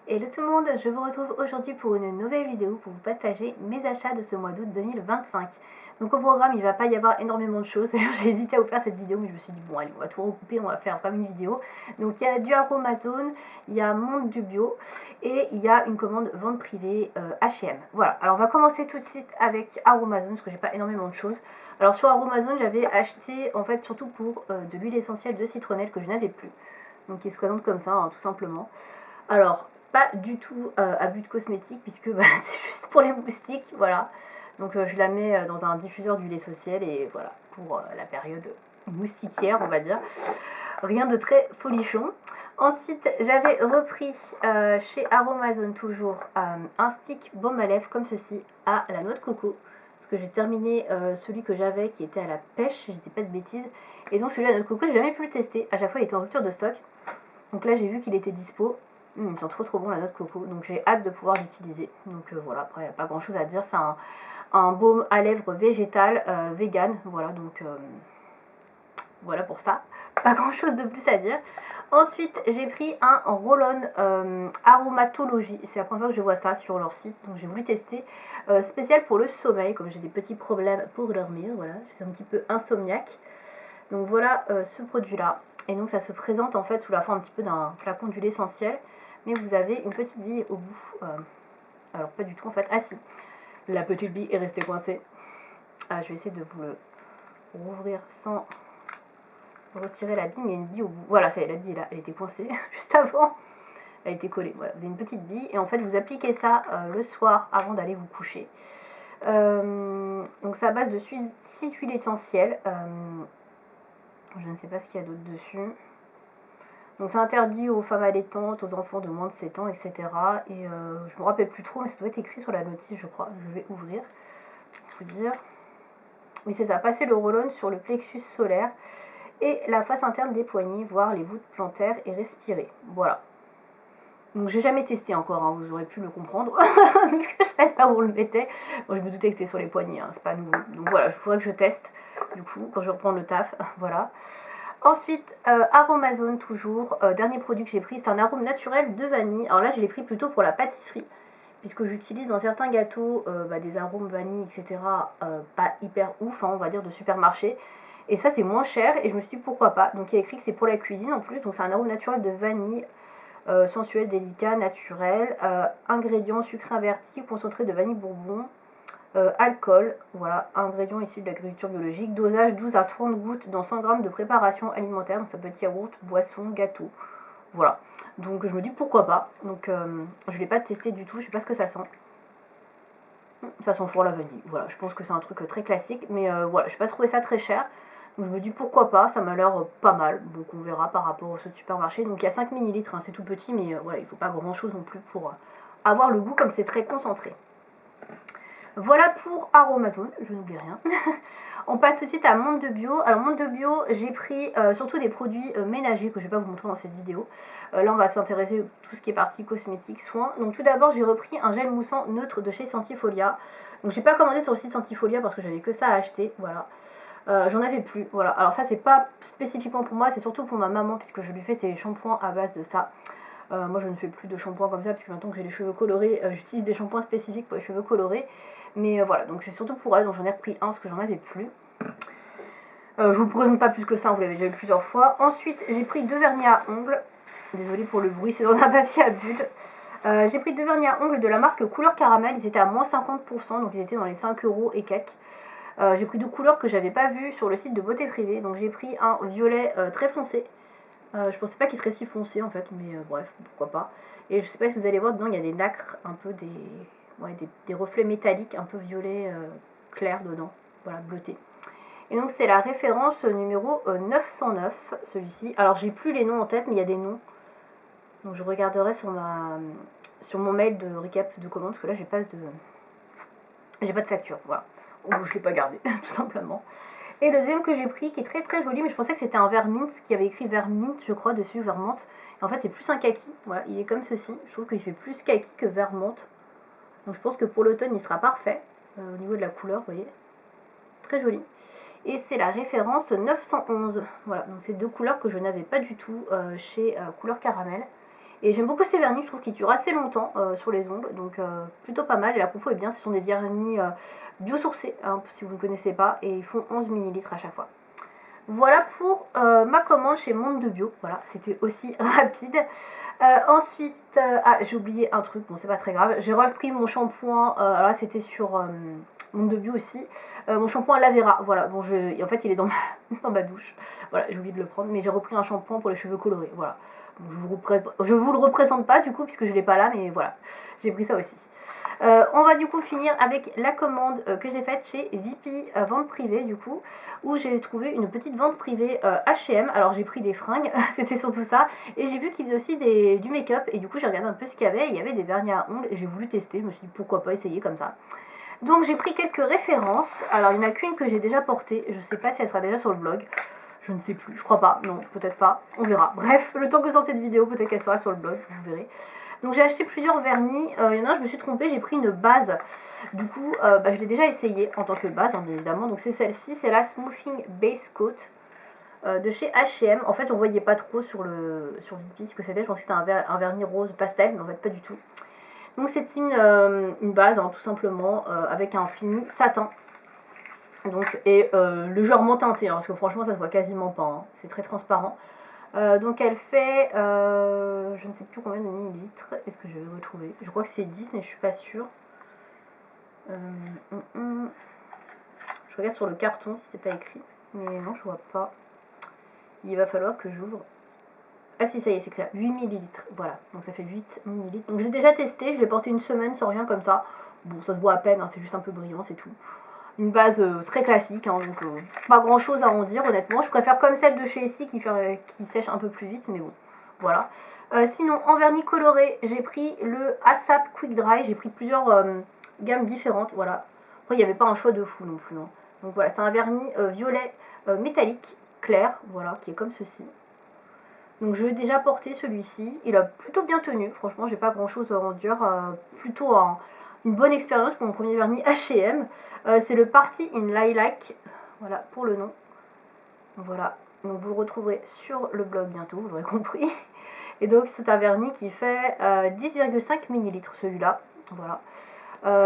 Hello tout le monde, je vous retrouve aujourd'hui pour une nouvelle vidéo pour vous partager mes achats de ce mois d'août 2025. Donc au programme il va pas y avoir énormément de choses, d'ailleurs j'ai hésité à vous faire cette vidéo mais je me suis dit bon allez on va tout recouper, on va faire comme une vidéo. Donc il y a du Aromazone, il y a Monde du Bio et il y a une commande vente privée H&M. Voilà, alors on va commencer tout de suite avec Aromazone parce que j'ai pas énormément de choses. Alors sur Aromazone j'avais acheté en fait surtout pour de l'huile essentielle de citronnelle que je n'avais plus. Donc qui se présente comme ça hein, tout simplement. Alors pas du tout à but cosmétique puisque c'est juste pour les moustiques, voilà. Donc je la mets dans un diffuseur d'huile essentielle et voilà, pour la période moustiquière on va dire. Rien de très folichon. Ensuite j'avais repris chez Aromazone toujours un stick baume à lèvres comme ceci à la noix de coco. Parce que j'ai terminé celui que j'avais qui était à la pêche, je dis pas de bêtises. Et donc celui-là à la noix de coco, j'ai jamais pu le tester. À chaque fois il était en rupture de stock. Donc là j'ai vu qu'il était dispo. Il sent trop bon la noix de coco, donc j'ai hâte de pouvoir l'utiliser. Donc voilà, après il n'y a pas grand chose à dire, c'est un baume à lèvres végétal, vegan, voilà, donc voilà pour ça. Pas grand chose de plus à dire. Ensuite j'ai pris un roll-on aromatologie, c'est la première fois que je vois ça sur leur site, donc j'ai voulu tester. Spécial pour le sommeil, comme j'ai des petits problèmes pour dormir, voilà, je suis un petit peu insomniaque. Donc voilà ce produit là. Et donc ça se présente en fait sous la forme un petit peu d'un flacon d'huile essentielle. Mais vous avez une petite bille au bout. Alors pas du tout en fait. Ah si, la petite bille est restée coincée. Je vais essayer de vous le rouvrir sans retirer la bille. Mais une bille au bout. Voilà, ça y est, la bille est là. Elle était coincée juste avant. Elle était collée. Voilà, vous avez une petite bille. Et en fait vous appliquez ça le soir avant d'aller vous coucher. Donc c'est à base de 6 huiles essentielles. Je ne sais pas ce qu'il y a d'autre dessus. Donc c'est interdit aux femmes allaitantes, aux enfants de moins de 7 ans, etc. Et je me rappelle plus trop, mais ça doit être écrit sur la notice, je crois. Je vais ouvrir pour vous dire. Oui, c'est ça. Passer le roll-on sur le plexus solaire et la face interne des poignets, voir les voûtes plantaires et respirer. Voilà. Donc j'ai jamais testé encore, hein, vous aurez pu le comprendre, vu que je savais pas où on le mettait. Bon, je me doutais que c'était sur les poignets, hein, c'est pas nouveau. Donc voilà, il faudrait que je teste, du coup, quand je reprends le taf, voilà. Ensuite, Aromazone toujours, dernier produit que j'ai pris, c'est un arôme naturel de vanille. Alors là, je l'ai pris plutôt pour la pâtisserie, puisque j'utilise dans certains gâteaux des arômes vanille, etc. Pas hyper ouf, hein, on va dire, de supermarché. Et ça, c'est moins cher, et je me suis dit pourquoi pas. Donc il y a écrit que c'est pour la cuisine en plus, donc c'est un arôme naturel de vanille, sensuel, délicat, naturel. Ingrédients sucre inverti, concentré de vanille bourbon. Alcool, voilà, ingrédients issus de l'agriculture biologique, dosage 12 à 30 gouttes dans 100 g de préparation alimentaire, donc ça peut être yaourt, boisson, gâteau, voilà. Donc je me dis pourquoi pas, donc je ne l'ai pas testé du tout, je sais pas ce que ça sent. Ça sent fort la vanille, voilà, je pense que c'est un truc très classique, mais voilà, je n'ai pas trouvé ça très cher, donc je me dis pourquoi pas, ça m'a l'air pas mal, donc on verra par rapport au supermarché, donc il y a 5 ml, hein, c'est tout petit, mais voilà, il ne faut pas grand chose non plus pour avoir le goût comme c'est très concentré. Voilà pour Aromazone, je n'oublie rien. On passe tout de suite à Monde de Bio. Alors Monde de Bio, j'ai pris surtout des produits ménagers que je ne vais pas vous montrer dans cette vidéo. Là on va s'intéresser à tout ce qui est partie cosmétique, soins. Donc tout d'abord j'ai repris un gel moussant neutre de chez Sentifolia. Donc j'ai pas commandé sur le site Sentifolia parce que j'avais que ça à acheter, voilà. J'en avais plus, voilà. Alors ça c'est pas spécifiquement pour moi, c'est surtout pour ma maman puisque je lui fais ses shampoings à base de ça. Moi je ne fais plus de shampoing comme ça parce que maintenant que j'ai les cheveux colorés, j'utilise des shampoings spécifiques pour les cheveux colorés. Mais voilà, donc c'est surtout pour elle, donc j'en ai repris un parce que j'en avais plus. Je vous le présente pas plus que ça, vous l'avez déjà vu plusieurs fois. Ensuite j'ai pris 2 vernis à ongles. Désolée pour le bruit, c'est dans un papier à bulles. J'ai pris 2 vernis à ongles de la marque Couleur Caramel, ils étaient à moins 50%, donc ils étaient dans les 5 € et quelques. J'ai pris 2 couleurs que j'avais pas vues sur le site de Beauté Privée, donc j'ai pris un violet très foncé. Je pensais pas qu'il serait si foncé en fait, mais bref, pourquoi pas. Et je sais pas si vous allez voir, dedans il y a des nacres, un peu des reflets métalliques, un peu violet clair dedans, voilà, bleuté. Et donc c'est la référence numéro 909, celui-ci. Alors j'ai plus les noms en tête, mais il y a des noms. Donc je regarderai sur mon mail de récap de commande, parce que là j'ai pas de facture, voilà. Ou je l'ai pas gardé, tout simplement. Et le deuxième que j'ai pris, qui est très très joli, mais je pensais que c'était un vert mint, qui avait écrit vert mint, je crois, dessus, vert menthe. Et en fait, c'est plus un kaki. Voilà, il est comme ceci. Je trouve qu'il fait plus kaki que vert menthe. Donc je pense que pour l'automne, il sera parfait au niveau de la couleur, vous voyez. Très joli. Et c'est la référence 911. Voilà, donc c'est 2 couleurs que je n'avais pas du tout chez Couleur Caramel. Et j'aime beaucoup ces vernis, je trouve qu'ils durent assez longtemps sur les ongles, donc plutôt pas mal. Et la compo est bien, ce sont des vernis biosourcés, hein, si vous ne connaissez pas, et ils font 11 ml à chaque fois. Voilà pour ma commande chez Monde de Bio, voilà, c'était aussi rapide. Ensuite, j'ai oublié un truc, bon c'est pas très grave, j'ai repris mon shampoing, alors là c'était sur Monde de Bio aussi, mon shampoing Lavera, voilà, bon en fait il est dans dans ma douche, voilà, j'ai oublié de le prendre, mais j'ai repris un shampoing pour les cheveux colorés, voilà. Donc, je vous le représente pas du coup puisque je l'ai pas là, mais voilà, j'ai pris ça aussi. On va du coup finir avec la commande que j'ai faite chez VP Vente Privée du coup, où j'ai trouvé une petite vente privée H&M. Alors j'ai pris des fringues, c'était surtout ça, et j'ai vu qu'ils faisaient aussi du make-up, et du coup j'ai regardé un peu ce qu'il y avait, il y avait des vernis à ongles, et j'ai voulu tester, je me suis dit pourquoi pas essayer comme ça. Donc j'ai pris quelques références, alors il n'y en a qu'une que j'ai déjà portée, je sais pas si elle sera déjà sur le blog. Je ne sais plus, je crois pas, non, peut-être pas, on verra. Bref, le temps que sortez de vidéo, peut-être qu'elle sera sur le blog, vous verrez. Donc j'ai acheté plusieurs vernis, il y en a un, je me suis trompée, j'ai pris une base. Du coup, je l'ai déjà essayé en tant que base, hein, bien évidemment. Donc c'est celle-ci, c'est la Smoothing Base Coat de chez H&M. En fait, on voyait pas trop sur VP ce que c'était, je pensais que c'était un vernis rose pastel, mais en fait pas du tout. Donc c'est une base, hein, tout simplement, avec un fini satin. Donc, et légèrement teinté, hein, parce que franchement ça se voit quasiment pas, hein, c'est très transparent. Donc elle fait, je ne sais plus combien de millilitres, est-ce que je vais retrouver? Je crois que c'est 10 mais je suis pas sûre. Je regarde sur le carton si c'est pas écrit, mais non je vois pas. Il va falloir que j'ouvre. Ah si ça y est c'est clair, 8 millilitres, voilà, donc ça fait 8 millilitres. Donc j'ai déjà testé, je l'ai porté une semaine sans rien comme ça. Bon ça se voit à peine, hein, c'est juste un peu brillant, c'est tout. Une base très classique, hein, donc pas grand chose à en dire honnêtement. Je préfère comme celle de chez Essie qui sèche un peu plus vite, mais bon, voilà. Sinon, en vernis coloré, j'ai pris le ASAP Quick Dry. J'ai pris plusieurs gammes différentes, voilà. Après, il n'y avait pas un choix de fou non plus. Hein. Donc voilà, c'est un vernis violet métallique, clair, voilà, qui est comme ceci. Donc je l'ai déjà porté celui-ci. Il a plutôt bien tenu, franchement, j'ai pas grand chose à en dire. Plutôt une bonne expérience pour mon premier vernis H&M. C'est le Party in Lilac, voilà pour le nom. Voilà, donc vous le retrouverez sur le blog bientôt, vous l'aurez compris. Et donc c'est un vernis qui fait 10,5 ml celui-là. Voilà.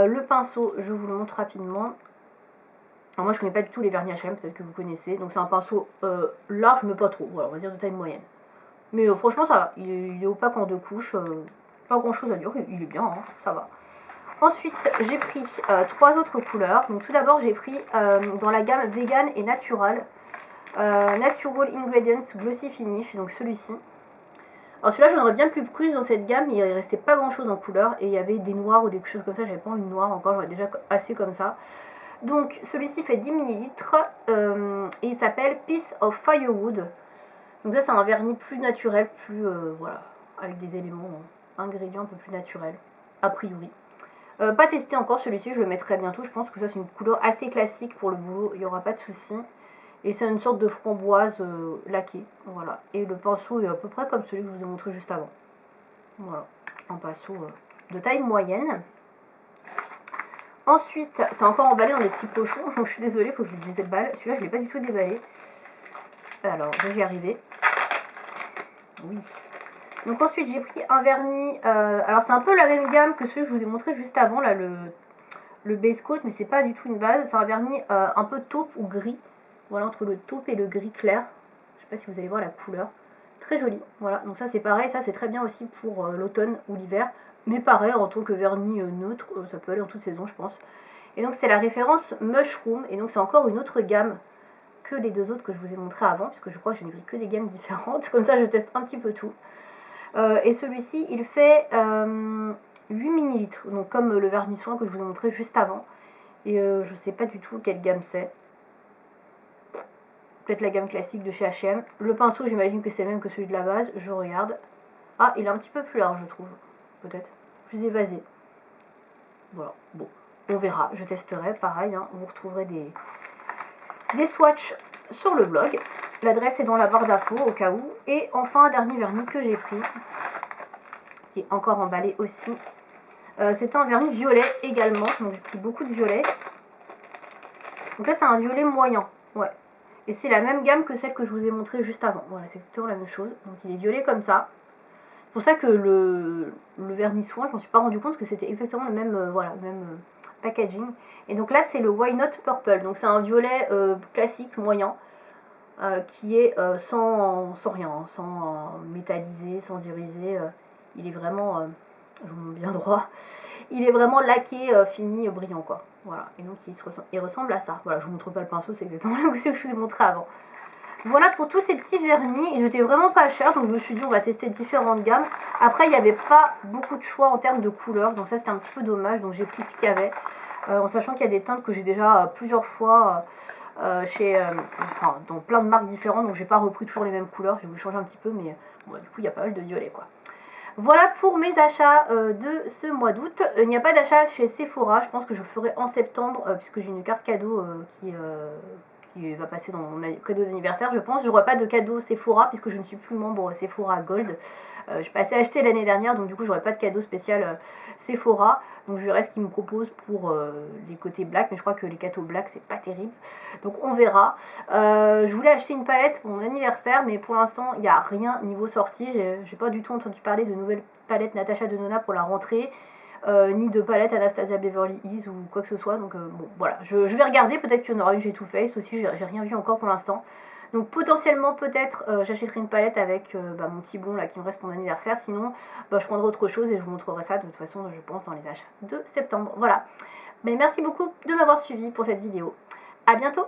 Le pinceau, je vous le montre rapidement. Alors moi je connais pas du tout les vernis H&M, peut-être que vous connaissez. Donc c'est un pinceau large mais pas trop, voilà, on va dire de taille moyenne. Mais franchement ça va, il est opaque en 2 couches, pas grand chose à dire, il est bien, hein, ça va. Ensuite j'ai pris 3 autres couleurs. Donc tout d'abord j'ai pris dans la gamme Vegan et Natural, Natural Ingredients Glossy Finish, donc celui-ci. Alors celui-là j'en aurais bien plus dans cette gamme, mais il restait pas grand chose en couleur, et il y avait des noirs ou des choses comme ça, j'avais pas envie de noir encore, j'aurais déjà assez comme ça. Donc celui-ci fait 10 ml et il s'appelle Piece of Firewood. Donc ça c'est un vernis plus naturel, plus voilà, avec des éléments, ingrédients un peu plus naturels, a priori. Pas testé encore celui-ci, je le mettrai bientôt, je pense que ça c'est une couleur assez classique pour le boulot, il n'y aura pas de souci. Et c'est une sorte de framboise laquée, voilà. Et le pinceau est à peu près comme celui que je vous ai montré juste avant. Voilà, un pinceau de taille moyenne. Ensuite, c'est encore emballé dans des petits pochons, donc je suis désolée, il faut que je les déballe. Celui-là, je ne l'ai pas du tout déballé. Alors, je vais y arriver. Oui. Donc ensuite, j'ai pris un vernis. Alors, c'est un peu la même gamme que celui que je vous ai montré juste avant, là, le base coat, mais c'est pas du tout une base. C'est un vernis un peu taupe ou gris. Voilà, entre le taupe et le gris clair. Je sais pas si vous allez voir la couleur. Très joli. Voilà, donc ça c'est pareil. Ça c'est très bien aussi pour l'automne ou l'hiver. Mais pareil, en tant que vernis neutre, ça peut aller en toute saison, je pense. Et donc c'est la référence Mushroom. Et donc c'est encore une autre gamme que les deux autres que je vous ai montré avant. Puisque je crois que je n'ai pris que des gammes différentes. Comme ça je teste un petit peu tout. Et celui-ci, il fait 8 ml. Donc comme le vernis soin que je vous ai montré juste avant. Et je sais pas du tout quelle gamme c'est. Peut-être la gamme classique de chez H&M. Le pinceau, j'imagine que c'est le même que celui de la base. Je regarde. Ah, il est un petit peu plus large, je trouve. Peut-être. Plus évasé. Voilà. Bon, on verra. Je testerai. Pareil, hein. Vous retrouverez des swatchs sur le blog. L'adresse est dans la barre d'infos, au cas où. Et enfin, un dernier vernis que j'ai pris, qui est encore emballé aussi. C'est un vernis violet également. Donc, j'ai pris beaucoup de violet. Donc là, c'est un violet moyen. Ouais. Et c'est la même gamme que celle que je vous ai montrée juste avant. Voilà, c'est exactement la même chose. Donc il est violet comme ça. C'est pour ça que le vernis soin, je m'en suis pas rendu compte que c'était exactement le même, voilà, le même packaging. Et donc là, c'est le Why Not Purple. Donc c'est un violet classique, moyen, qui est sans rien, sans métallisé, sans irisé. Il est vraiment, je vous montre bien droit, il est vraiment laqué, fini, brillant quoi. Voilà, et donc il ressemble à ça. Voilà, je vous montre pas le pinceau, c'est exactement la que je vous ai montré avant. Voilà pour tous ces petits vernis, ils étaient vraiment pas chers, donc je me suis dit on va tester différentes gammes. Après il n'y avait pas beaucoup de choix en termes de couleurs, donc ça c'était un petit peu dommage, donc j'ai pris ce qu'il y avait. En sachant qu'il y a des teintes que j'ai déjà plusieurs fois enfin, dans plein de marques différentes, donc j'ai pas repris toujours les mêmes couleurs, j'ai voulu changer un petit peu, mais bon, du coup il y a pas mal de violet quoi. Voilà pour mes achats de ce mois d'août. Il n'y a pas d'achat chez Sephora, je pense que je le ferai en septembre, puisque j'ai une carte cadeau qui va passer dans mon cadeau d'anniversaire. Je pense que j'aurai pas de cadeau Sephora, puisque je ne suis plus membre Sephora Gold. Je suis passée acheter l'année dernière, donc du coup j'aurai pas de cadeau spécial Sephora. Donc je verrai ce qu'ils me proposent pour les côtés black, mais je crois que les cadeaux black c'est pas terrible. Donc on verra. Je voulais acheter une palette pour mon anniversaire, mais pour l'instant il n'y a rien niveau sortie. J'ai pas du tout entendu parler de nouvelles palettes Natasha Denona pour la rentrée. Ni de palette Anastasia Beverly Hills ou quoi que ce soit. Donc bon, voilà, je vais regarder, peut-être qu'il y en aura une j'ai Too Faced aussi, j'ai rien vu encore pour l'instant. Donc potentiellement peut-être j'achèterai une palette avec mon petit bon là qui me reste pour mon anniversaire. Sinon je prendrai autre chose et je vous montrerai ça de toute façon je pense dans les achats de septembre. Voilà. Mais merci beaucoup de m'avoir suivi pour cette vidéo. A bientôt.